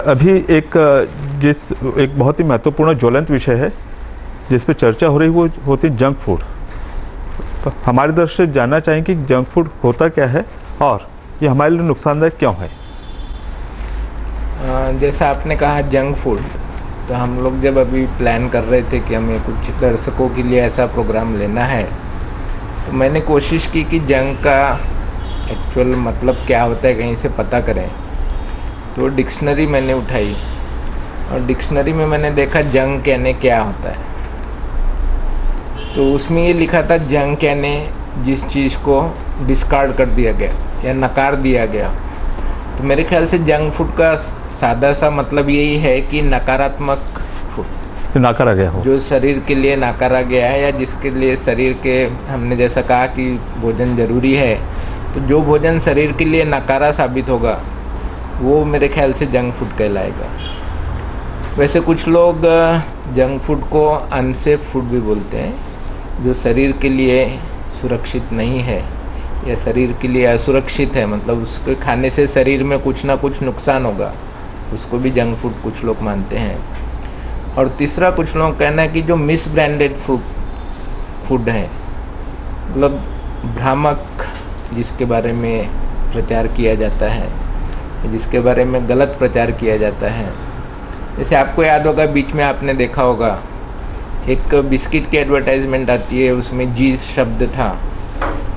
अभी एक बहुत ही महत्वपूर्ण ज्वलंत विषय है जिस पे चर्चा हो रही वो होती है जंक फूड। तो हमारे दर्शक जानना चाहेंगे कि जंक फूड होता क्या है और ये हमारे लिए नुकसानदायक क्यों है। जैसा आपने कहा जंक फूड, तो हम लोग जब अभी प्लान कर रहे थे कि हमें कुछ दर्शकों के लिए ऐसा प्रोग्राम लेना है, तो मैंने कोशिश की कि जंक का एक्चुअल मतलब क्या होता है कहीं से पता करें। तो डिक्शनरी मैंने उठाई और डिक्शनरी में मैंने देखा जंक यानी क्या होता है। तो उसमें ये लिखा था जंक यानी जिस चीज़ को डिस्कार्ड कर दिया गया या नकार दिया गया। तो मेरे ख्याल से जंक फूड का सादा सा मतलब यही है कि नकारात्मक फूड, नकारा गया हो, जो शरीर के लिए नकारा गया है या जिसके लिए शरीर के, हमने जैसा कहा कि भोजन ज़रूरी है, तो जो भोजन शरीर के लिए नकारा साबित होगा वो मेरे ख्याल से जंक फूड कहलाएगा। वैसे कुछ लोग जंक फूड को अनसेफ फूड भी बोलते हैं, जो शरीर के लिए सुरक्षित नहीं है या शरीर के लिए असुरक्षित है, मतलब उसके खाने से शरीर में कुछ ना कुछ नुकसान होगा, उसको भी जंक फूड कुछ लोग मानते हैं। और तीसरा कुछ लोग कहना है कि जो मिस ब्रांडेड फूड है, मतलब भ्रामक, जिसके बारे में प्रचार किया जाता है, जिसके बारे में गलत प्रचार किया जाता है। जैसे आपको याद होगा बीच में आपने देखा होगा एक बिस्किट की एडवर्टाइजमेंट आती है, उसमें जी शब्द था।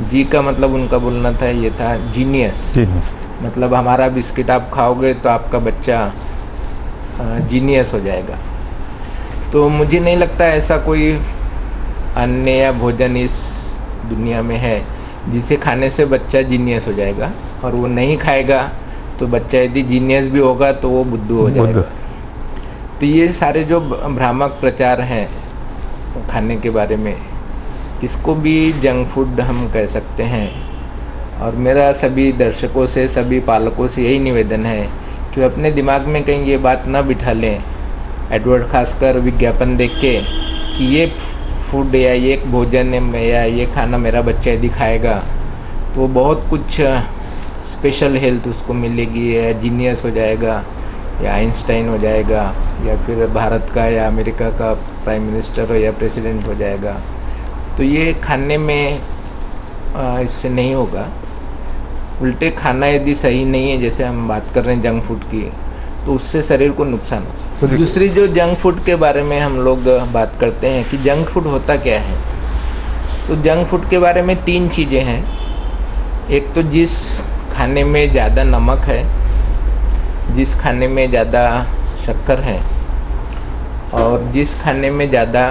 जी का मतलब उनका बोलना था ये था जीनियस, मतलब हमारा बिस्किट आप खाओगे तो आपका बच्चा जीनियस हो जाएगा। तो मुझे नहीं लगता ऐसा कोई अन्न या भोजन इस दुनिया में है जिसे खाने से बच्चा जीनियस हो जाएगा, और वो नहीं खाएगा तो बच्चा यदि जीनियस भी होगा तो वो बुद्धू हो जाएगा। तो ये सारे जो भ्रामक प्रचार हैं खाने के बारे में, इसको भी जंक फूड हम कह सकते हैं। और मेरा सभी दर्शकों से, सभी पालकों से यही निवेदन है कि अपने दिमाग में कहीं ये बात ना बिठा लें, एडवर्ट खासकर विज्ञापन देख के, कि ये फूड या ये भोजन या ये खाना मेरा बच्चा यदि खाएगा तो वो बहुत कुछ स्पेशल हेल्थ उसको मिलेगी, या जीनियस हो जाएगा, या आइंस्टाइन हो जाएगा, या फिर भारत का या अमेरिका का प्राइम मिनिस्टर हो या प्रेसिडेंट हो जाएगा। तो ये खाने में इससे नहीं होगा। उल्टे खाना यदि सही नहीं है, जैसे हम बात कर रहे हैं जंक फूड की, तो उससे शरीर को नुकसान हो सकता है। दूसरी जो जंक फूड के बारे में हम लोग बात करते हैं कि जंक फूड होता क्या है, तो जंक फूड के बारे में 3 चीज़ें हैं। एक तो जिस खाने में ज़्यादा नमक है, जिस खाने में ज़्यादा शक्कर है, और जिस खाने में ज़्यादा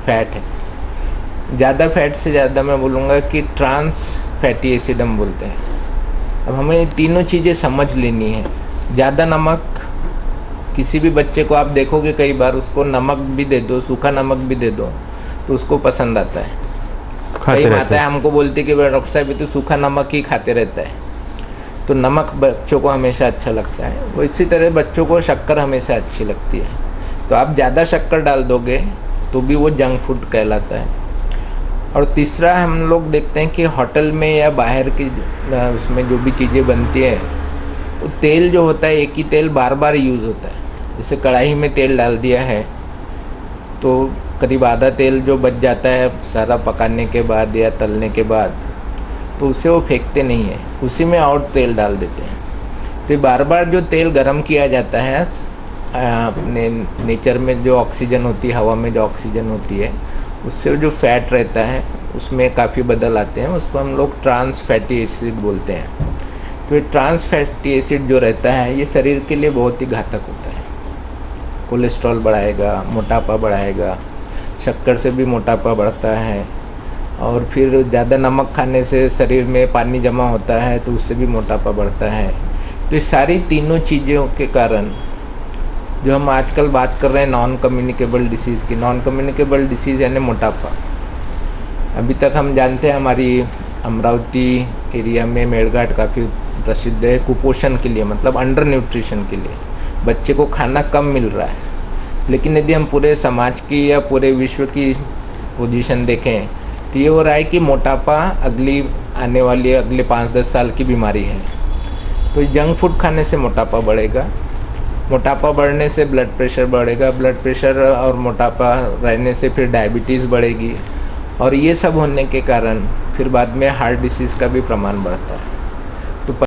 फैट है। ज़्यादा फैट से ज़्यादा मैं बोलूँगा कि ट्रांस फैटी एसिड हम बोलते हैं। अब हमें ये तीनों चीज़ें समझ लेनी है। ज़्यादा नमक, किसी भी बच्चे को आप देखोगे कई बार उसको नमक भी दे दो, सूखा नमक भी दे दो, तो उसको पसंद आता है। कई माताएं हमको बोलती कि डॉक्टर साहब तो सूखा नमक ही खाते रहता है। तो नमक बच्चों को हमेशा अच्छा लगता है, वो इसी तरह बच्चों को शक्कर हमेशा अच्छी लगती है। तो आप ज़्यादा शक्कर डाल दोगे तो भी वो जंक फूड कहलाता है। और तीसरा हम लोग देखते हैं कि होटल में या बाहर की उसमें जो भी चीज़ें बनती है, वो तेल जो होता है एक ही तेल बार बार यूज़ होता है। जैसे कढ़ाई में तेल डाल दिया है तो करीब आधा तेल जो बच जाता है सारा पकाने के बाद या तलने के बाद, तो उसे वो फेंकते नहीं है, उसी में और तेल डाल देते हैं। तो बार बार जो तेल गर्म किया जाता है, अपने नेचर में जो ऑक्सीजन होती है, हवा में जो ऑक्सीजन होती है, उससे जो फैट रहता है उसमें काफ़ी बदल आते हैं। उसको हम लोग ट्रांस फैटी एसिड बोलते हैं। तो ये ट्रांस फैटी एसिड जो रहता है ये शरीर के लिए बहुत ही घातक होता है। कोलेस्ट्रॉल बढ़ाएगा, मोटापा बढ़ाएगा, शक्कर से भी मोटापा बढ़ता है, और फिर ज़्यादा नमक खाने से शरीर में पानी जमा होता है तो उससे भी मोटापा बढ़ता है। तो ये सारी तीनों चीज़ों के कारण जो हम आजकल बात कर रहे हैं नॉन कम्युनिकेबल डिसीज़ की, नॉन कम्युनिकेबल डिसीज़ यानी मोटापा। अभी तक हम जानते हैं हमारी अमरावती एरिया में मेड़घाट काफ़ी प्रसिद्ध है कुपोषण के लिए, मतलब अंडर न्यूट्रिशन के लिए। बच्चे को खाना कम मिल रहा है, लेकिन यदि हम पूरे समाज की या पूरे विश्व की पोजीशन देखें तो ये हो रहा है कि मोटापा आने वाली अगले 5-10 साल की बीमारी है। तो जंक फूड खाने से मोटापा बढ़ेगा, मोटापा बढ़ने से ब्लड प्रेशर बढ़ेगा, ब्लड प्रेशर और मोटापा रहने से फिर डायबिटीज़ बढ़ेगी, और ये सब होने के कारण फिर बाद में हार्ट डिसीज़ का भी प्रमाण बढ़ता है।